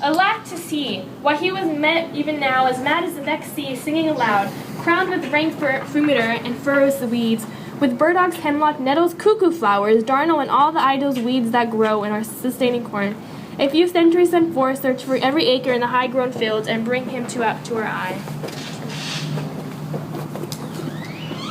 Alack to see! Why he was met even now as mad as the vexed sea, singing aloud, crowned with rank frumitor and furrows the weeds, with burdocks, hemlock, nettles, cuckoo flowers, darnel, and all the idle weeds that grow in our sustaining corn. A few centuries and forth search for every acre in the high-grown fields and bring him to our eye.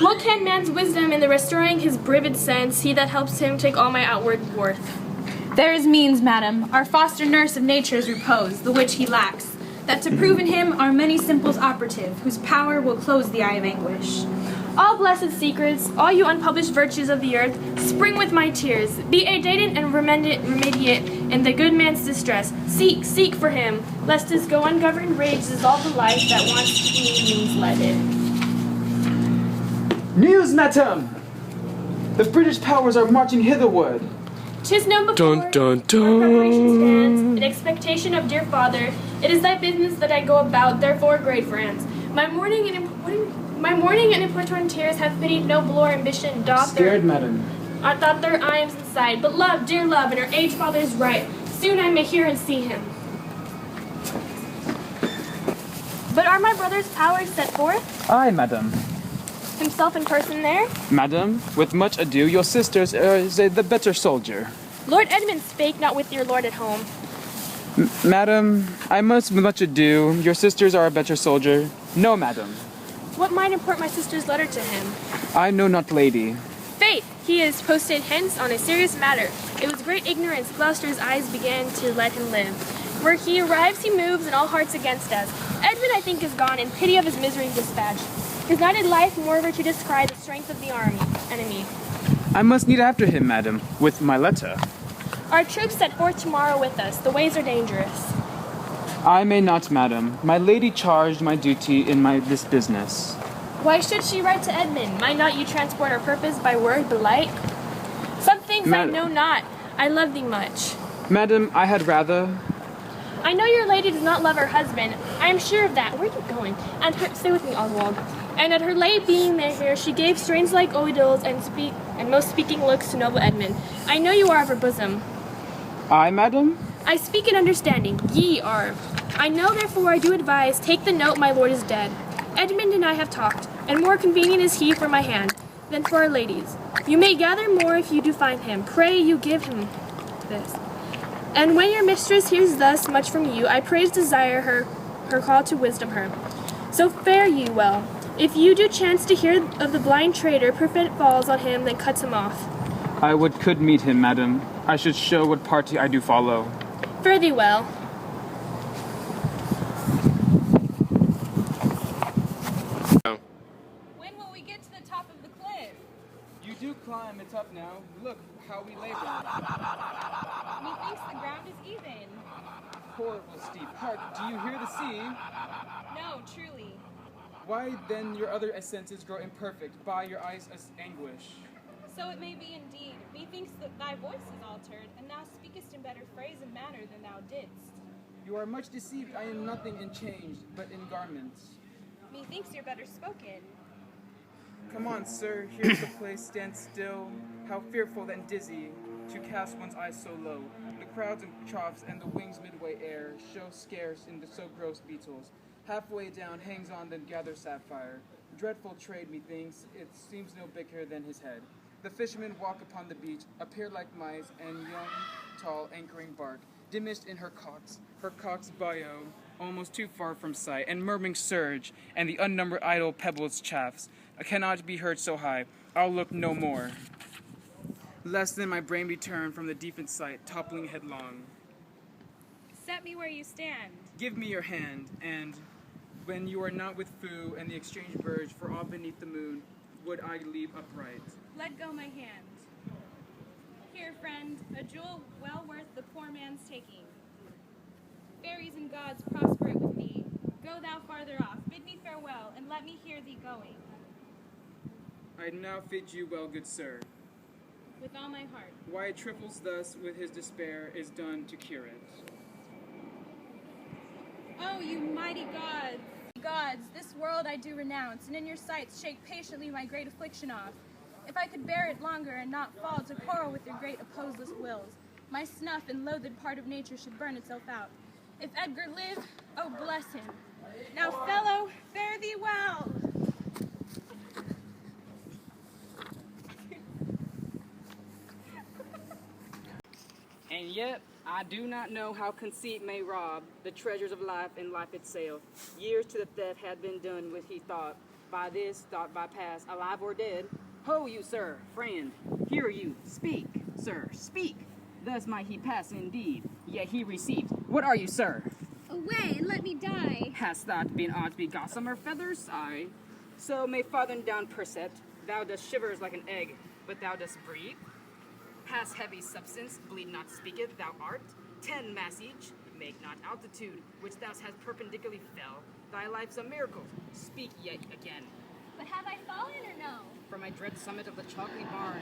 What can man's wisdom in the restoring his brivid sense, he that helps him take all my outward worth? There is means, madam, our foster nurse of nature's repose, the which he lacks, that to prove in him are many simples operative, whose power will close the eye of anguish. All blessed secrets, all you unpublished virtues of the earth, spring with my tears. Be aidant and remediate in the good man's distress. Seek, seek for him, lest his go ungoverned rage dissolve the life that once to be means-leaded. News, madam! The British powers are marching hitherward. 'Tis known before Dun, dun, dun. our preparation stands, in expectation of dear father. It is thy business that I go about, therefore, great France. My mourning and importune tears have pitied noble or ambition, Scared, madam. Doth their eyes inside. But love, dear love, and her aged father is right. Soon I may hear and see him. But are my brother's powers set forth? Aye, madam. Himself in person there? Madam, with much ado, your sisters is the better soldier. Lord Edmund spake not with your lord at home. Madam, I must with much ado, your sisters are a better soldier. No, madam. What might import my sister's letter to him? I know not, lady. Faith, he is posted hence on a serious matter. It was great ignorance Gloucester's eyes began to let him live. Where he arrives he moves, and all hearts against us. Edmund, I think, is gone, in pity of his misery dispatched. His nighted life moreover to descry the strength of the enemy. I must need after him, madam, with my letter. Our troops set forth tomorrow with us. The ways are dangerous. I may not, madam. My lady charged my duty in this business. Why should she write to Edmund? Might not you transport our purpose by word belike? Some things I know not. I love thee much. Madam, I had rather... I know your lady does not love her husband. I am sure of that. Where are you going? And stay with me, Oswald. And at her late being there, she gave strange like oidils and most speaking looks to noble Edmund. I know you are of her bosom. I, madam? I speak in understanding. Ye are. I know, therefore, I do advise, take the note my lord is dead. Edmund and I have talked, and more convenient is he for my hand than for our ladies. You may gather more if you do find him. Pray you give him this. And when your mistress hears thus much from you, I praise desire her call to wisdom her. So fare ye well. If you do chance to hear of the blind traitor, prevent falls on him, then cuts him off. I could meet him, madam. I should show what party I do follow. Fare thee well. When will we get to the top of the cliff? You do climb it up now. Look how we labor. Methinks the ground is even. Horrible steep. Hark, do you hear the sea? No, truly. Why then your other senses grow imperfect by your eyes' anguish? So it may be indeed. Methinks that thy voice is altered, and thou speakest in better phrase and manner than thou didst. You are much deceived. I am nothing in change, but in garments. Methinks you're better spoken. Come on, sir, here's the place, stand still. How fearful and dizzy to cast one's eyes so low. The crowds and troughs and the wings midway air show scarce in the so gross beetles. Halfway down hangs on the gathered sapphire. Dreadful trade, methinks, it seems no bigger than his head. The fishermen walk upon the beach, appear like mice, and young, tall, anchoring bark, diminished in her cock's bio, almost too far from sight, and murmuring surge, and the unnumbered idle pebbles chafs. I cannot be heard so high, I'll look no more. Less than my brain be turned from the deep sight, toppling headlong. Set me where you stand. Give me your hand, and when you are not with Fu and the exchange verge, for all beneath the moon, would I leave upright. Let go my hand. Here, friend, a jewel well worth the poor man's taking. Fairies and gods prosper it with thee. Go thou farther off, bid me farewell, and let me hear thee going. I now bid you well, good sir. With all my heart. Why it trifles thus with his despair is done to cure it. Oh, you mighty gods! Gods, this world I do renounce, and in your sights shake patiently my great affliction off. If I could bear it longer and not fall to quarrel with your great opposeless wills, my snuff and loathed part of nature should burn itself out. If Edgar live, oh bless him. Now, fellow, fare thee well. And yet, I do not know how conceit may rob the treasures of life and life itself. Years to the theft had been done with he thought, by this, thought by past, alive or dead. Ho, you, sir, friend, hear you, speak, sir, speak. Thus might he pass indeed, yet he received. What are you, sir? Away, and let me die. Hast thou been ought to be gossamer feathers? Aye. So may father down percept, thou dost shivers like an egg, but thou dost breathe. Pass heavy substance, bleed not speaketh, thou art. 10 massage, make not altitude, which thou hast perpendicularly fell. Thy life's a miracle, speak yet again. But have I fallen or no? From my dread summit of the chalky barn,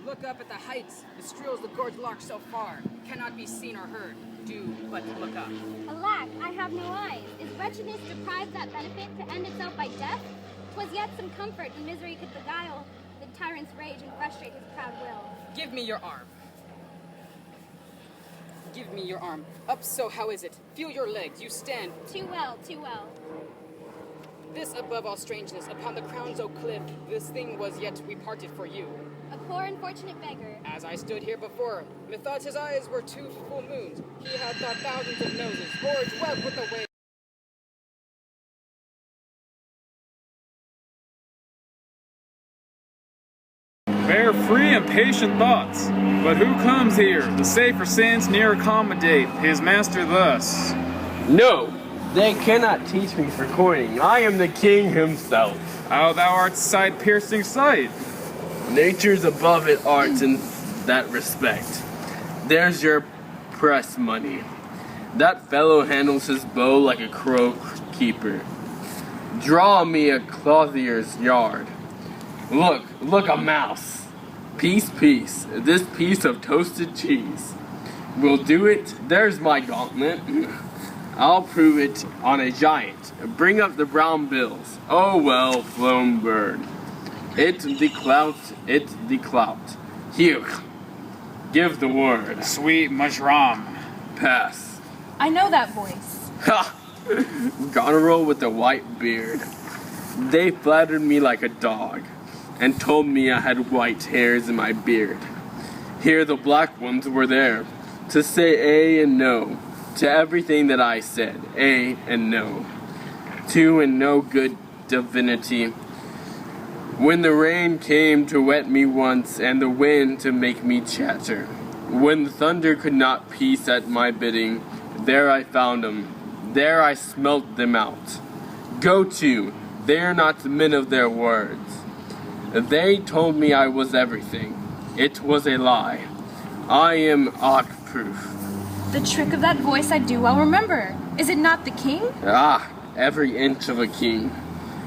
look up at the heights, the streels the gorge lark so far, cannot be seen or heard, do but look up. Alack, I have no eyes. Is wretchedness deprived that benefit to end itself by death? 'Twas yet some comfort in misery could beguile the tyrant's rage and frustrate his proud will. Give me your arm. Give me your arm. Up so, how is it? Feel your legs, you stand. Too well, too well. This above all strangeness, upon the crown's oak cliff, this thing was yet we parted for you. A poor unfortunate beggar. As I stood here before, methought his eyes were 2 full moons. He had thought thousands of noses, gorged well with the way. Bear free and patient thoughts. But who comes here? The safer sins near accommodate his master thus. No, they cannot teach me for coining. I am the king himself. How thou art sight-piercing sight. Nature's above it arts in that respect. There's your press money. That fellow handles his bow like a crow keeper. Draw me a clothier's yard. Look, a mouse. Peace, peace. This piece of toasted cheese will do it. There's my gauntlet. I'll prove it on a giant. Bring up the brown bills. Oh well, flown bird. It's the clout. Here, give the word. Sweet mushroom. Pass. I know that voice. Ha! Goneril with the white beard. They flattered me like a dog and told me I had white hairs in my beard. Here the black ones were there to say A and no to everything that I said. A and no. To and no good divinity. When the rain came to wet me once and the wind to make me chatter. When the thunder could not peace at my bidding, there I found them. There I smelt them out. Go to, they're not the men of their words. They told me I was everything. It was a lie. I am odd proof. The trick of that voice I do well remember. Is it not the king? Ah, every inch of a king.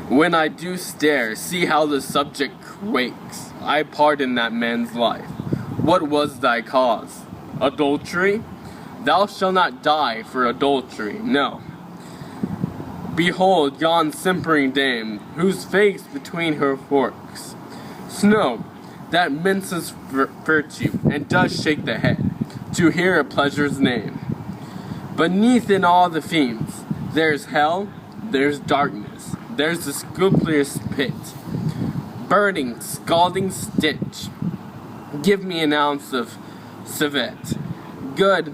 When I do stare, see how the subject quakes. I pardon that man's life. What was thy cause? Adultery? Thou shalt not die for adultery, no. Behold yon simpering dame, whose face between her forks snow, that minces virtue, and does shake the head, to hear a pleasure's name. Beneath in all the fiends, there's hell, there's darkness, there's the scrupulousness pit, burning, scalding stench. Give me an ounce of civet, good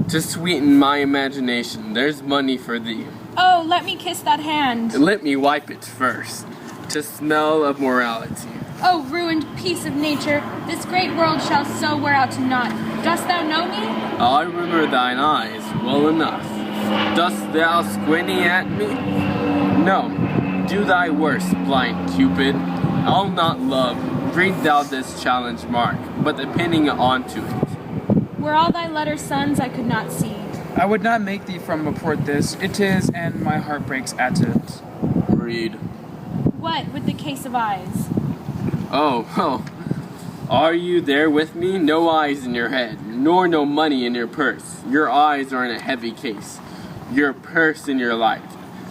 to sweeten my imagination. There's money for thee. Oh, let me kiss that hand. Let me wipe it first, to smell of morality. Oh, ruined piece of nature, this great world shall so wear out to naught. Dost thou know me? I remember thine eyes well enough. Dost thou squinty at me? No, do thy worst, blind Cupid. I'll not love, read thou this challenge mark, but the pinning onto it. Were all thy letter sons I could not see. I would not make thee from report this. It is, and my heart breaks at it. Read. What with the case of eyes? Oh, are you there with me? No eyes in your head, nor no money in your purse. Your eyes are in a heavy case, your purse in your light.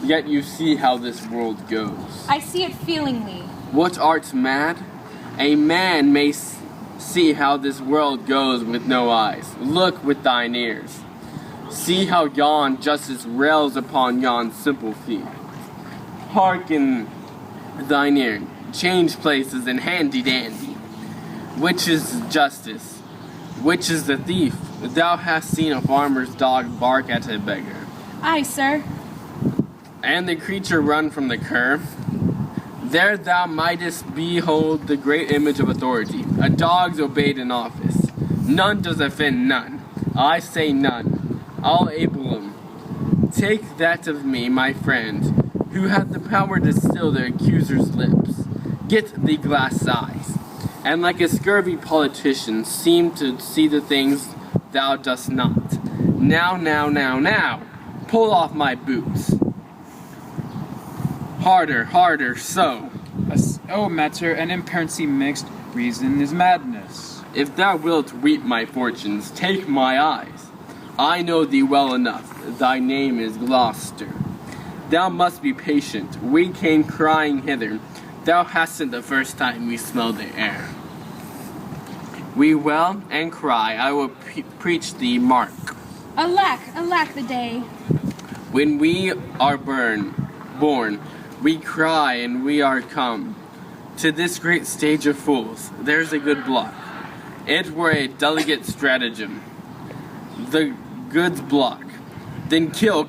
Yet you see how this world goes. I see it feelingly. What art mad? A man may see how this world goes with no eyes. Look with thine ears. See how yon justice rails upon yon simple thief. Hearken thine ear, change places and handy dandy. Which is justice? Which is the thief? Thou hast seen a farmer's dog bark at a beggar, Aye, sir. and the creature run from the cur. There thou mightest behold the great image of authority. A dog's obeyed in office. None does offend none. I say none. I'll able 'em. Take that of me, my friend, who hath the power to still the accuser's lips. Get thee glass eyes, and like a scurvy politician, seem to see the things thou dost not. Now, pull off my boots. Harder, harder, so. Oh, matter and imperency mixed, reason is madness. If thou wilt reap my fortunes, take my eyes. I know thee well enough. Thy name is Gloucester. Thou must be patient. We came crying hither. Thou hastn't the first time we smelled the air. We wail and cry. I will preach thee, Mark. Alack the day. When we are born, we cry and we are come to this great stage of fools. There's a good block. It were a delicate stratagem. The goods block. Then kill.